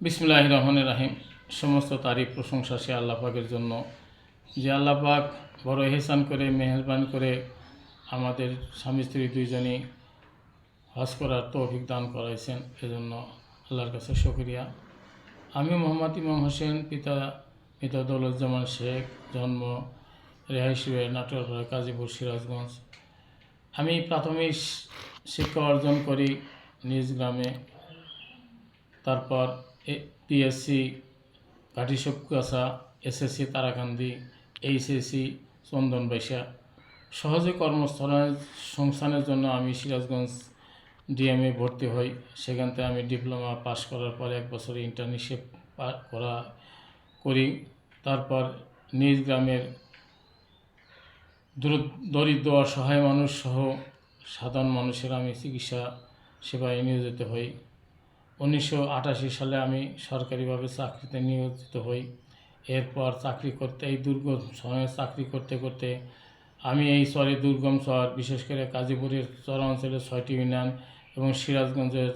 বিসমিল্লাহির রহমানির রহিম। সমস্ত তারিফ প্রশংসা সে আল্লাহ পাকের জন্য, যে আল্লাহ পাক বড় ইহসান করে মেহেরবানি করে আমাদের স্বামী স্ত্রী দুইজনই হজ করার তৌফিক দান করাইছেন। এজন্য আল্লাহর কাছে শুকরিয়া। আমি মোহাম্মদ ইমাম হোসেন, পিতা দৌলতজামান শেখ, জন্ম রেহাইশুয়ে নাটোর কাজীপুর সিরাজগঞ্জ। আমি প্রাথমিক শিক্ষা অর্জন করি নিজ গ্রামে, তারপর PSC Ghatishkuasha, SSC Tarakandi, HSC Chandanbaisha. সহজে কর্মসংস্থানের জন্য আমি সিরাজগঞ্জ ডিএমএ ভর্তি হই। সেখান থেকে আমি ডিপ্লোমা পাশ করার পর 1 বছর ইন্টার্নশিপ করি। তারপর নিজ গ্রামের দরিদ্র অসহায় মানুষ সহ সাধারণ মানুষের আমি চিকিৎসা সেবায় নিয়োজিত হই। 1988 সালে আমি সরকারিভাবে চাকরিতে নিয়োজিত হই। এরপর এই দুর্গম সময়ে চাকরি করতে করতে আমি এই দুর্গম শহর, বিশেষ করে গাজীপুরের চরাঞ্চলের 6টি ইউনিয়ন এবং সিরাজগঞ্জের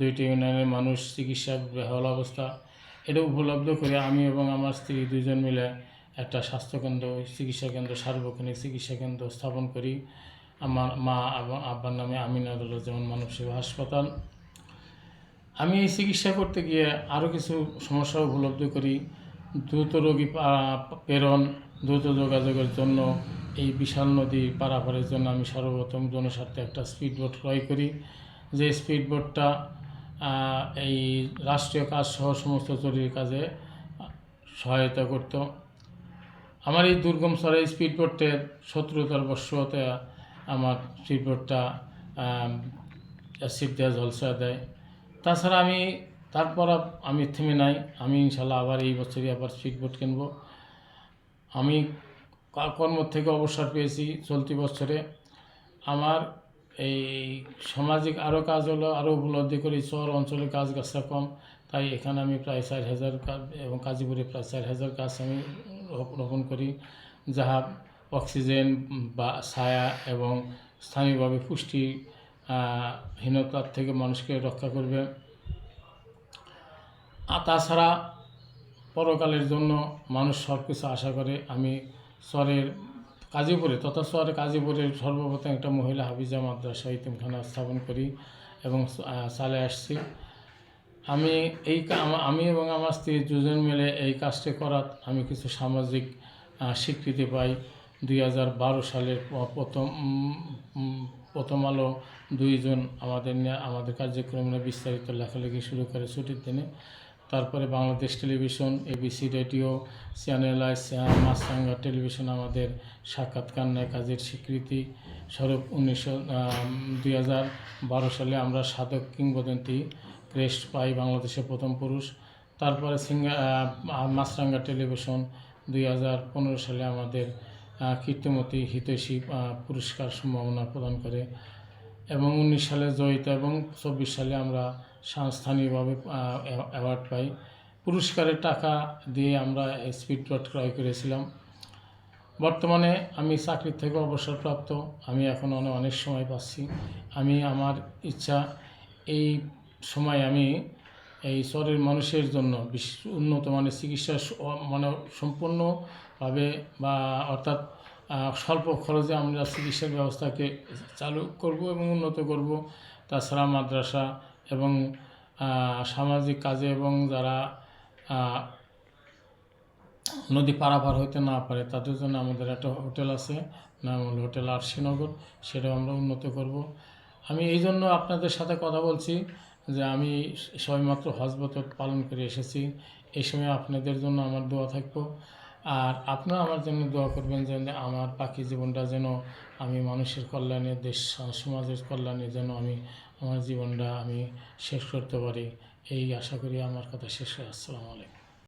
2টি ইউনিয়নের মানুষ চিকিৎসা বেহাল অবস্থা, এটা উপলব্ধ করে আমি এবং আমার স্ত্রী দুজন মিলে একটা স্বাস্থ্যকেন্দ্র, সার্বক্ষণিক চিকিৎসা কেন্দ্র স্থাপন করি। আমার মা এবং আব্বার নামে আমিনাদুল্লাহজামান মানব সেবা হাসপাতাল। আমি এই চিকিৎসা করতে গিয়ে আরও কিছু সমস্যা উপলব্ধি করি। দ্রুত রোগী প্রেরণ, দ্রুত যোগাযোগের জন্য এই বিশাল নদী পারাপারের জন্য আমি সর্বপ্রথম জনস্বার্থে একটা স্পিডবোট ক্রয় করি। যে স্পিডবোটটা এই রাষ্ট্রীয় কাজ সহ সমস্ত জরুরি কাজে সহায়তা করত। আমার এই দুর্গম চরে স্পিডবোটের 70তর বর্ষতে আমার স্পিডবোটটা অ্যাসিড দেওয়া ঝলসা দেয়। তাছাড়া তারপর আমি থেমে নাই। আমি ইনশাল্লাহ আবার এই বছরই আবার স্পিডবোট কিনব। আমি কর্ম থেকে অবসর পেয়েছি চলতি বছরে। আমার এই সামাজিক আরও কাজ হলো, আরও উপলব্ধি করি শহর অঞ্চলে গাছগাছরা কম, তাই এখানে আমি প্রায় 4000 গাছ এবং কাজীপুরে প্রায় 4000 গাছ আমি রোপণ করি, যাহা অক্সিজেন বা ছায়া এবং স্থানীয়ভাবে পুষ্টিহীনতার থেকে মানুষকে রক্ষা করবে। তাছাড়া পরকালের জন্য মানুষ সব কিছু আশা করে। আমি কাজীপুরের সর্বপ্রথম একটা মহিলা হাফিজা মাদ্রাসা ইতিমখানা স্থাপন করি এবং চালে আসছি। আমি এবং আমার স্ত্রী দুজন মিলে এই কাজটি করার আমি কিছু সামাজিক স্বীকৃতি পাই। 2012 সালের প্রথম আলো 2 জন আমাদের কার্যক্রম নিয়ে বিস্তারিত লেখালেখি শুরু করে ছুটির দিনে। তারপরে Bangladesh television, ABC radio, channel I, Maasranga television আমাদের সাক্ষাৎকার নেয় কাজের স্বীকৃতি স্বরূপ। 2012 সালে আমরা সাধক কিংবদন্তি ক্রেস্ট পাই, বাংলাদেশের প্রথম পুরুষ। তারপরে মাছরাঙ্গা টেলিভিশন 2015 সালে আমাদের কীর্তিমতী হিতৈষী পুরস্কার সম্মাননা প্রদান করে এবং 19 সালে জয়িতা এবং 24 সালে আমরা স্থানীয়ভাবে অ্যাওয়ার্ড পাই। পুরস্কারের টাকা দিয়ে আমরা স্পিডবোট ক্রয় করেছিলাম। বর্তমানে আমি চাকরির থেকে অবসরপ্রাপ্ত। আমি এখন অনেক সময় পাচ্ছি। আমার ইচ্ছা এই সময় আমি এই শহরের মানুষের জন্য উন্নত মানের চিকিৎসা সম্পূর্ণভাবে অর্থাৎ স্বল্প খরচে আমরা চিকিৎসার ব্যবস্থাকে চালু করব এবং উন্নত করব। তাছাড়া মাদ্রাসা এবং সামাজিক কাজে এবং যারা নদী পারাপার হইতে না পারে তাদের জন্য আমাদের একটা হোটেল আছে, নাম হল হোটেল আরশিনগর, সেটাও আমরা উন্নত করব। আমি এই জন্য আপনাদের সাথে কথা বলছি যে আমি সবেমাত্র হজ পালন করে এসেছি। এই সময় আপনাদের জন্য আমার দোয়া থাকবো, আর আপনারা আমার জন্য দোয়া করবেন যে আমার বাকি জীবনটা যেন আমি মানুষের কল্যাণে, দেশ সমাজের কল্যাণে যেন আমার জীবনটা শেষ করতে পারি। এই আশা করি আমার কথা শেষ হয়। আসসালামু আলাইকুম।